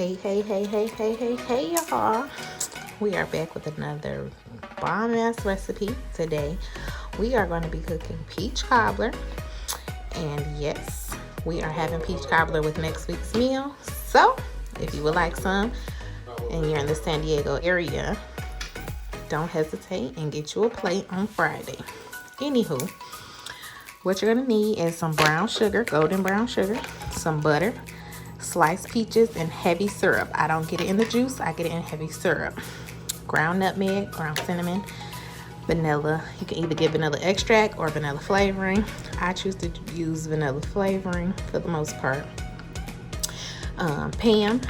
Hey, y'all. We are back with another bomb-ass recipe. Today, we are going to be cooking peach cobbler. And yes, we are having peach cobbler with next week's meal. So, if you would like some and you're in the San Diego area, don't hesitate and get you a plate on Friday. Anywho, what you're going to need is some brown sugar, golden brown sugar, some butter, sliced peaches, and heavy syrup. I don't get it in the juice, I get it in heavy syrup. Ground nutmeg, ground cinnamon, vanilla. You can either get vanilla extract or vanilla flavoring. I choose to use vanilla flavoring for the most part. Pan.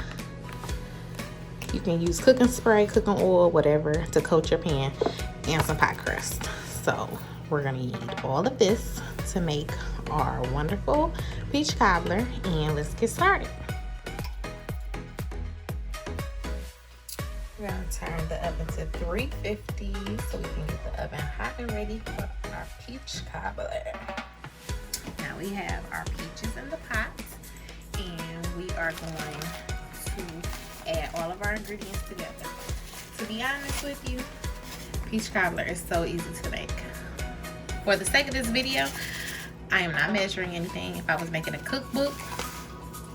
You can use cooking spray, cooking oil, whatever to coat your pan, and some pie crust. So we're gonna need all of this to make our wonderful peach cobbler, and let's get started. We're gonna turn the oven to 350 so we can get the oven hot and ready for our peach cobbler. Now we have our peaches in the pot, and we are going to add all of our ingredients together. To be honest with you, peach cobbler is so easy to make. For the sake of this video, I am not measuring anything. If I was making a cookbook,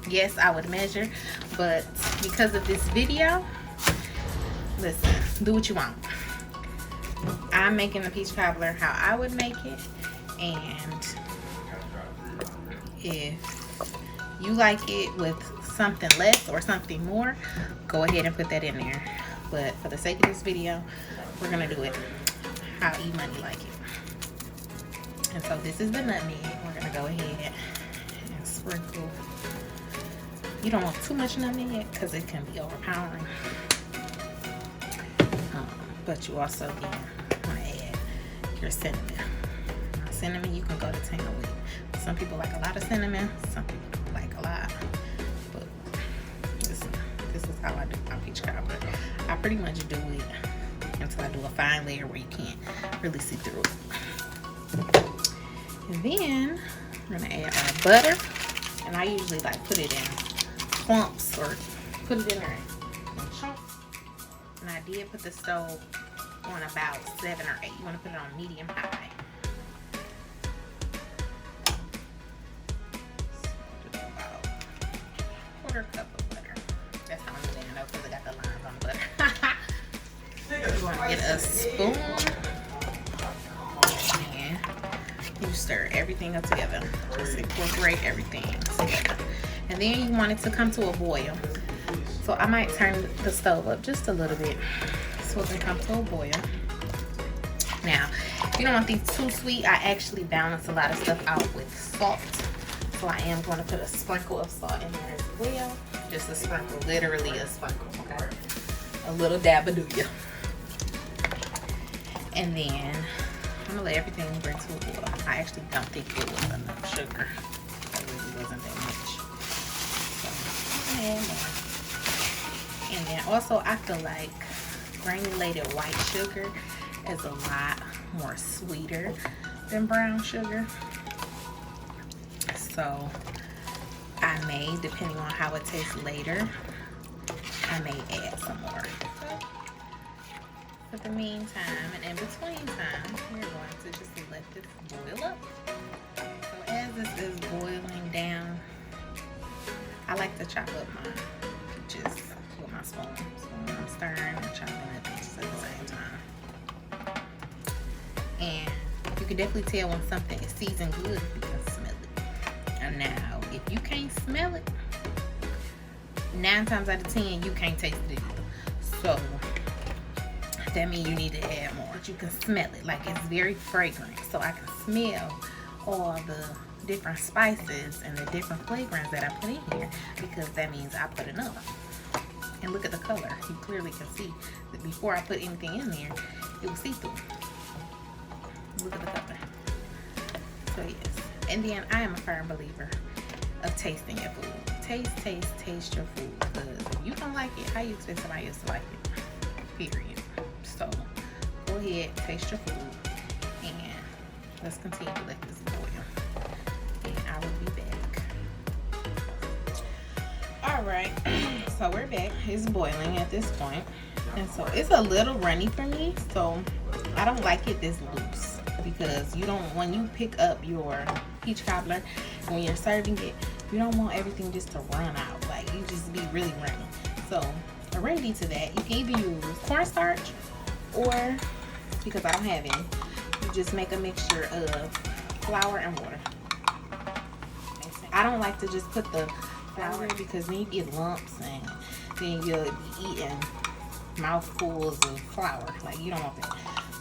yes, I would measure, but because of this video, listen, do what you want. I'm making the peach cobbler how I would make it, and if you like it with something less or something more, go ahead and put that in there. But for the sake of this video, we're gonna do it how E-Money like it. And so this is the nutmeg. We're gonna go ahead and sprinkle. You don't want too much nutmeg because it can be overpowering. But you also want to add your cinnamon. Now, cinnamon you can go to town with. Some people like a lot of cinnamon, some people like a lot. But this is how I do my peach cobbler. I pretty much do it until I do a fine layer where you can't really see through it. And then we're gonna add our butter, and I usually like put it in clumps or put it in there in chunks. And I did put the stove on about 7 or 8. You want to put it on medium high. So just about a 1/4 cup of butter. That's how I'm doing it, because I got the lines on the butter. You want to get a spoon, and you stir everything up together. Just incorporate everything together. And then you want it to come to a boil. So I might turn the stove up just a little bit so it can come to a boil. Now, if you don't want these too sweet, I actually balance a lot of stuff out with salt. So I am going to put a sprinkle of salt in there as well. Just a sprinkle, literally a sprinkle, okay? A little dab of do-ya. And then I'm gonna let everything bring to a boil. I actually don't think it was enough sugar. It really wasn't that much. So I'm gonna add more. And then also, I feel like granulated white sugar is a lot more sweeter than brown sugar. So I may, depending on how it tastes later, I may add some more. So for the meantime and in between time, we're going to just let this boil up. So as this is boiling down, I like to chop up my peaches with my spoon. So I'm stirring and chopping the peaches at the same time. And you can definitely tell when something is seasoned good if you can smell it. And now, if you can't smell it, 9 times out of 10, you can't taste it either. So that means you need to add more. But you can smell it, like it's very fragrant. So I can smell all the different spices and the different flavorings that I put in here, because that means I put enough. And look at the color. You clearly can see that before I put anything in there, it was see-through. Look at the color. So yes. And then I am a firm believer of tasting your food. Taste your food. Because if you don't like it, how you expect somebody else to like it? Period. So go ahead, taste your food, and let's continue to let this boil. And I will be back. Alright. So we're back. It's boiling at this point. And so it's a little runny for me. So I don't like it this loose, because you don't, when you pick up your peach cobbler, when you're serving it, you don't want everything just to run out. Like, you just be really runny. So a remedy to that, you can either use cornstarch, or, because I don't have any, you just make a mixture of flour and water. I don't like to just put the flour, because then you get lumps and then you'll be eating mouthfuls of flour. Like, you don't want that.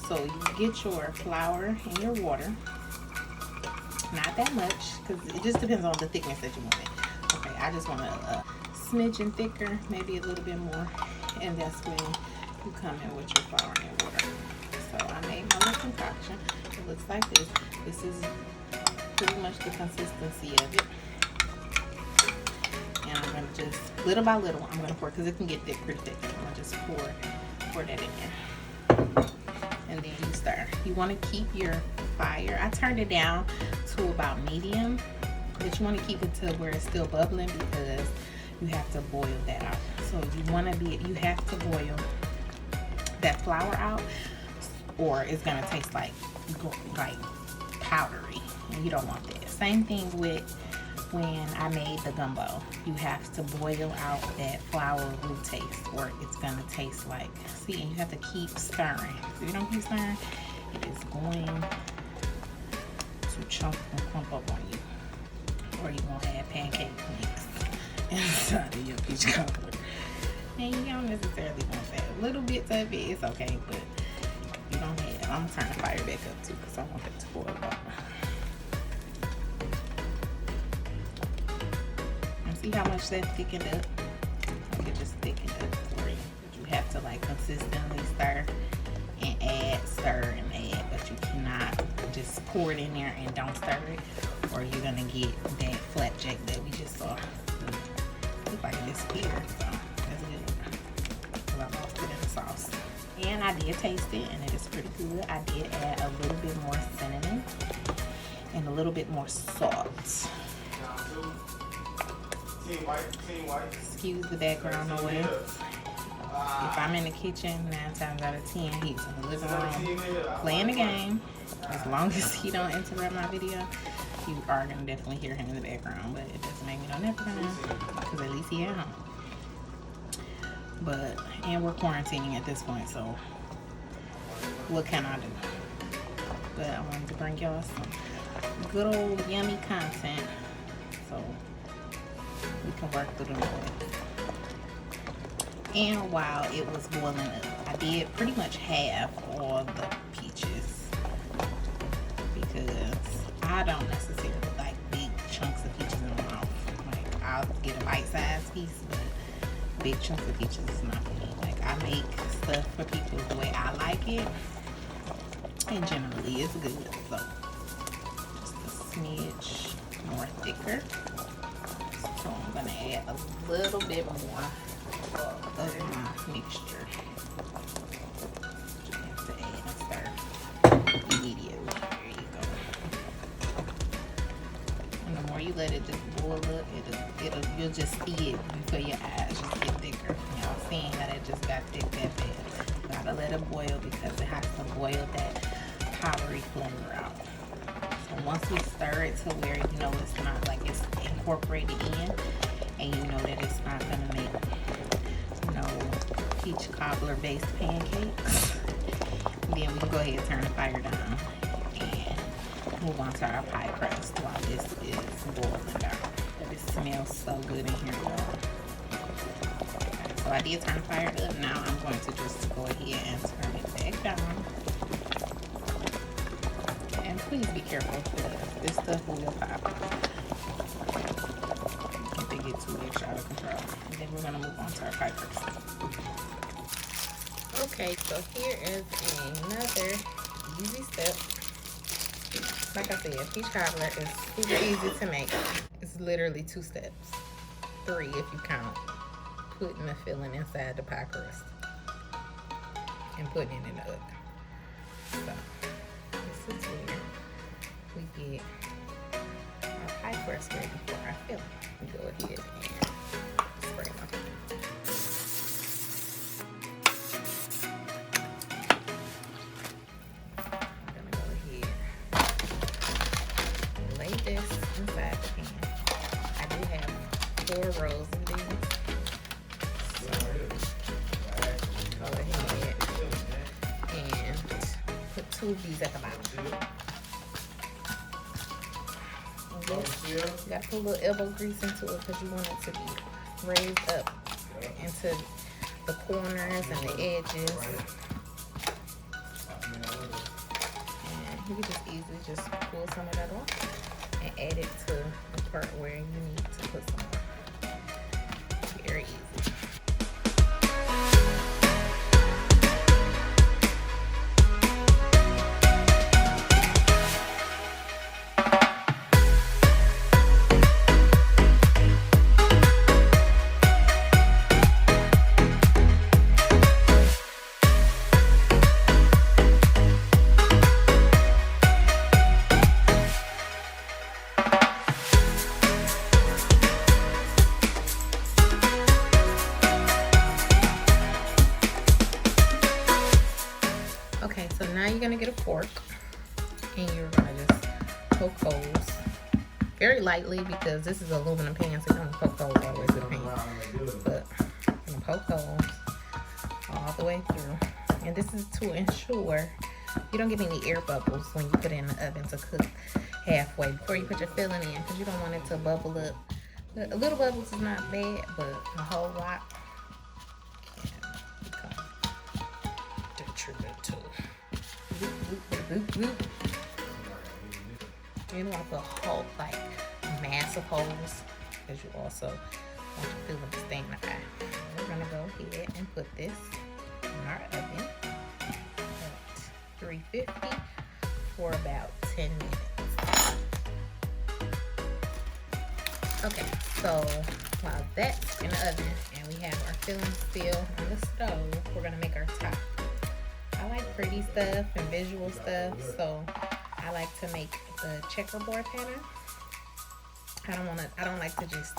So you get your flour and your water. Not that much, because it just depends on the thickness that you want it. Okay, I just want a smidgen thicker, maybe a little bit more, and that's when you come in with your flour and your water. So I made my little concoction. It looks like this. This is pretty much the consistency of it. And I'm gonna just, little by little, I'm gonna pour, because it can get thick pretty thick. I'm gonna just pour that in there. And then you stir. You wanna keep your fire, I turned it down to about medium, but you wanna keep it to where it's still bubbling, because you have to boil that out. So you have to boil that flour out, or it's gonna taste like powdery, and you don't want that. Same thing with when I made the gumbo. You have to boil out that flour roux taste, or it's gonna taste like, see, and you have to keep stirring. If you don't keep stirring, it is going to chunk and clump up on you, or you're gonna have pancake mix inside of your peach cobbler. And you don't necessarily want that. Little bits of it is okay, but you don't have it. I'm gonna turn the fire back up too, because I want it to boil up. See how much that thickened up? Like, it just thickened up for you. But you have to like consistently stir and stir and add, but you cannot just pour it in there and don't stir it, or you're gonna get that flapjack that we just saw. Looks like it disappeared, so that's good. So I lost it in the sauce. And I did taste it, and it is pretty good. I did add a little bit more cinnamon and a little bit more salt. Excuse the background noise. If I'm in the kitchen, 9 times out of 10, he's in the living room playing the game. As long as he don't interrupt my video, you are gonna definitely hear him in the background. But it doesn't make me no difference, because at least he at home. But, and we're quarantining at this point, so what can I do? But I wanted to bring y'all some good old yummy content, so we can work through the noise. And while it was boiling up, I did pretty much half all the peaches, because I don't necessarily like big chunks of peaches in my mouth. Like, I'll get a bite-sized piece, but big chunks of peaches is not for me. Like, I make stuff for people the way I like it, and generally it's good. So just a smidge more thicker. So I'm gonna add a little bit more of my mixture. You have to add and stir immediately. There you go. And the more you let it just boil up, you'll just see it before your eyes just get thicker. Y'all seeing how it just got thick that fast. Gotta let it boil, because it has to boil that powdery flavor out. So once we stir it to where you know it's not like it's incorporated in, and you know that it's not gonna make no peach cobbler based pancakes, then we can go ahead and turn the fire down and move on to our pie crust while this is boiling down. But it smells so good in here, y'all. So I did turn the fire up. Now I'm going to just go ahead and turn it back down. And please be careful, because this stuff will pop. If they get too extra out of control. And then we're gonna move on to our pie crust. Okay, so here is another easy step. Like I said, peach cobbler is super easy to make. It's literally 2 steps. 3 if you count putting the filling inside the pie crust and putting it in the oven. So this is where we get our pie crust ready for our filling. We go ahead and spray them. inside the pan. I do have 4 rows of these. So go ahead and put 2 of these at the bottom. And this, you got to put a little elbow grease into it because you want it to be raised up into the corners and the edges. And you can just easily just pull some of that off and add it to the part where you need to put some more. Very easy. Okay, so now you're gonna get a fork and you're gonna just poke holes very lightly because this is aluminum pan, so you're gonna poke holes all the way to the pan. But you're gonna poke holes all the way through. And this is to ensure you don't get any air bubbles when you put it in the oven to cook halfway before you put your filling in, because you don't want it to bubble up. A little bubbles is not bad, but a whole lot can become detrimental. You don't want to put like massive holes because you also want your filling to stay in the eye. We're gonna go ahead and put this in our oven at 350 for about 10 minutes. Okay, so while that's in the oven and we have our filling still on the stove, we're gonna make our top. I like pretty stuff and visual stuff, so I like to make the checkerboard pattern. I don't like to just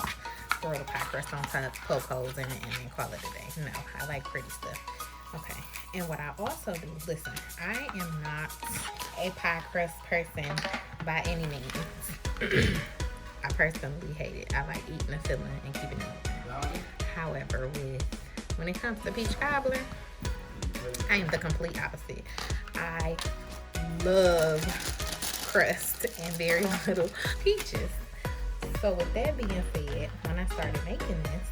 throw the pie crust on top, poke holes in it, and then call it a day. No, I like pretty stuff. Okay, and what I also do, listen, I am not a pie crust person by any means. I personally hate it. I like eating the filling and keeping it open. However, when it comes to peach cobbler, I am the complete opposite. I love crust and very little peaches. So with that being said, when I started making this,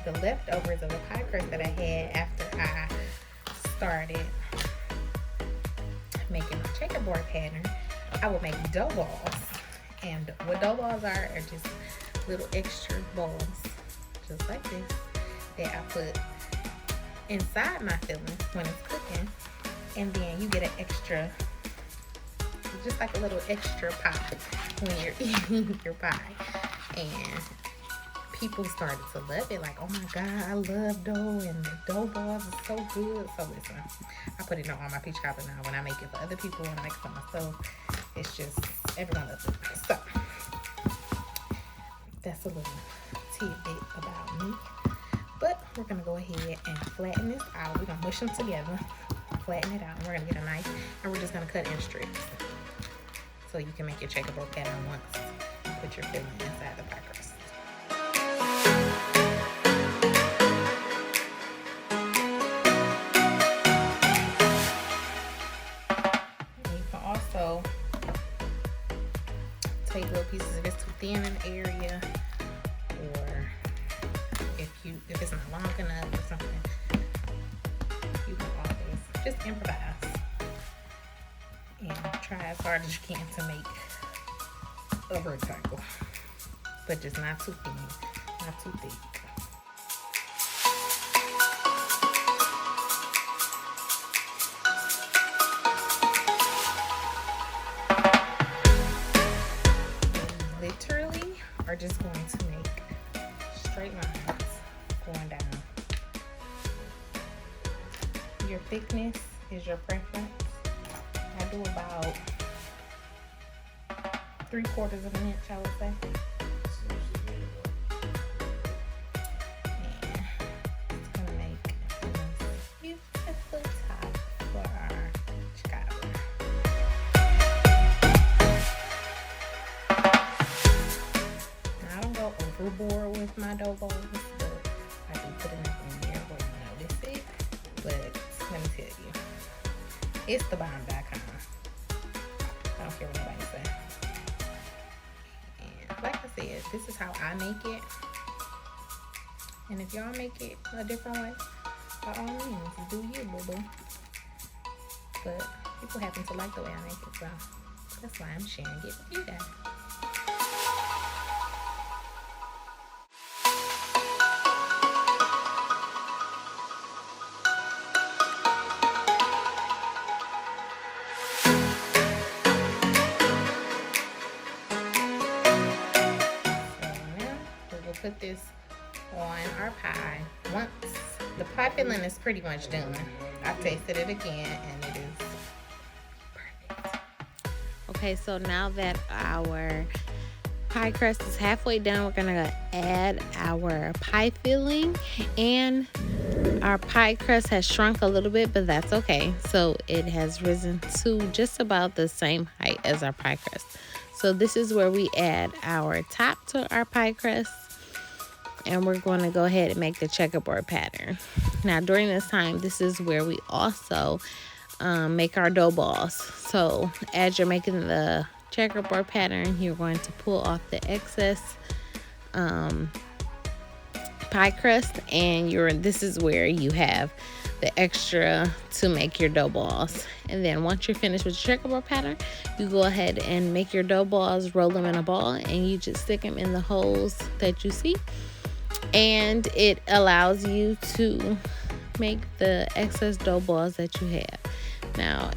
the leftovers of the pie crust that I had after I started making my checkerboard pattern, I would make dough balls. And what dough balls are just little extra balls, just like this, that I put inside my filling when it's cooking, and then you get an extra, just like a little extra pie when you're eating your pie. And people started to love it, like, oh my god, I love dough, and the dough balls are so good. So listen, I put it on my peach cobbler now. When I make it for other people, when I make it for myself, it's just, everyone loves it. So that's a little tidbit about me. But we're gonna go ahead and flatten this out. We're gonna mush them together, flatten it out, and we're gonna get a knife, and we're just gonna cut in strips so you can make your checkerboard pattern once you put your filling inside the pie crust. And you can also take little pieces if it's too thin in the area, or if it's not long enough or something, you can always just improvise and try as hard as you can to make a rectangle, but just not too thin, not too thick. You literally are just going to make straight lines going down. Your thickness is your preference. I do about 3/4 of an inch, I would say. And it's gonna make a beautiful top for our cobbler. little bored with my dough balls, but I do put enough in there where you notice it. But let me tell you, it's the bomb.com. I don't care what nobody says. And like I said, this is how I make it. And if y'all make it a different way, by all means, do you, boo-boo. But people happen to like the way I make it, so that's why I'm sharing it with you guys. Put this on our pie. Once the pie filling is pretty much done, I tasted it again and it is perfect. Okay, so now that our pie crust is halfway done, we're gonna add our pie filling, and our pie crust has shrunk a little bit, but that's okay. So it has risen to just about the same height as our pie crust. So this is where we add our top to our pie crust. And we're going to go ahead and make the checkerboard pattern. Now, during this time, this is where we also make our dough balls. So, as you're making the checkerboard pattern, you're going to pull off the excess pie crust, and this is where you have the extra to make your dough balls. And then once you're finished with your checkerboard pattern, you go ahead and make your dough balls, roll them in a ball, and you just stick them in the holes that you see. And it allows you to make the excess dough balls that you have. Now,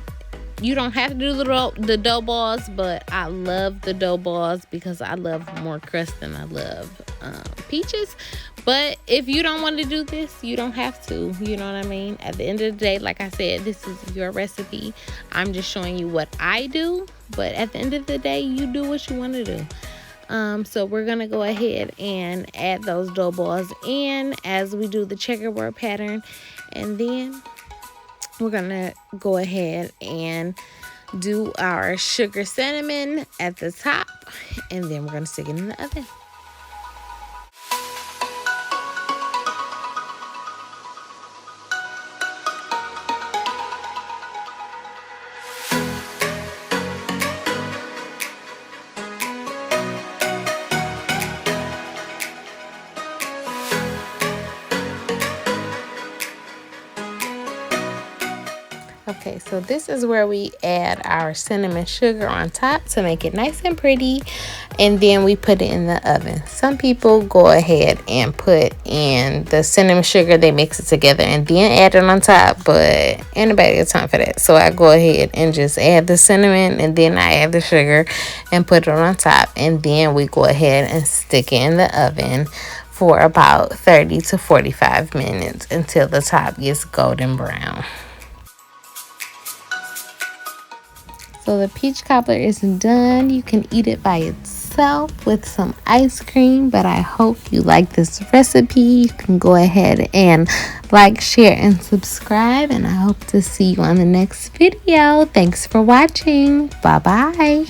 you don't have to do the dough balls, but I love the dough balls because I love more crust than I love peaches. But if you don't want to do this, you don't have to. You know what I mean? At the end of the day, like I said, this is your recipe. I'm just showing you what I do. But at the end of the day, you do what you want to do. So we're going to go ahead and add those dough balls in as we do the checkerboard pattern. And then we're going to go ahead and do our sugar cinnamon at the top. And then we're going to stick it in the oven. Okay, so this is where we add our cinnamon sugar on top to make it nice and pretty, and then we put it in the oven. Some people go ahead and put in the cinnamon sugar, they mix it together and then add it on top, but ain't nobody got time for that. So I go ahead and just add the cinnamon, and then I add the sugar and put it on top, and then we go ahead and stick it in the oven for about 30 to 45 minutes until the top gets golden brown. So the peach cobbler is done. You can eat it by itself with some ice cream, but I hope you like this recipe. You can go ahead and like, share, and subscribe, and I hope to see you on the next video. Thanks for watching. Bye-bye.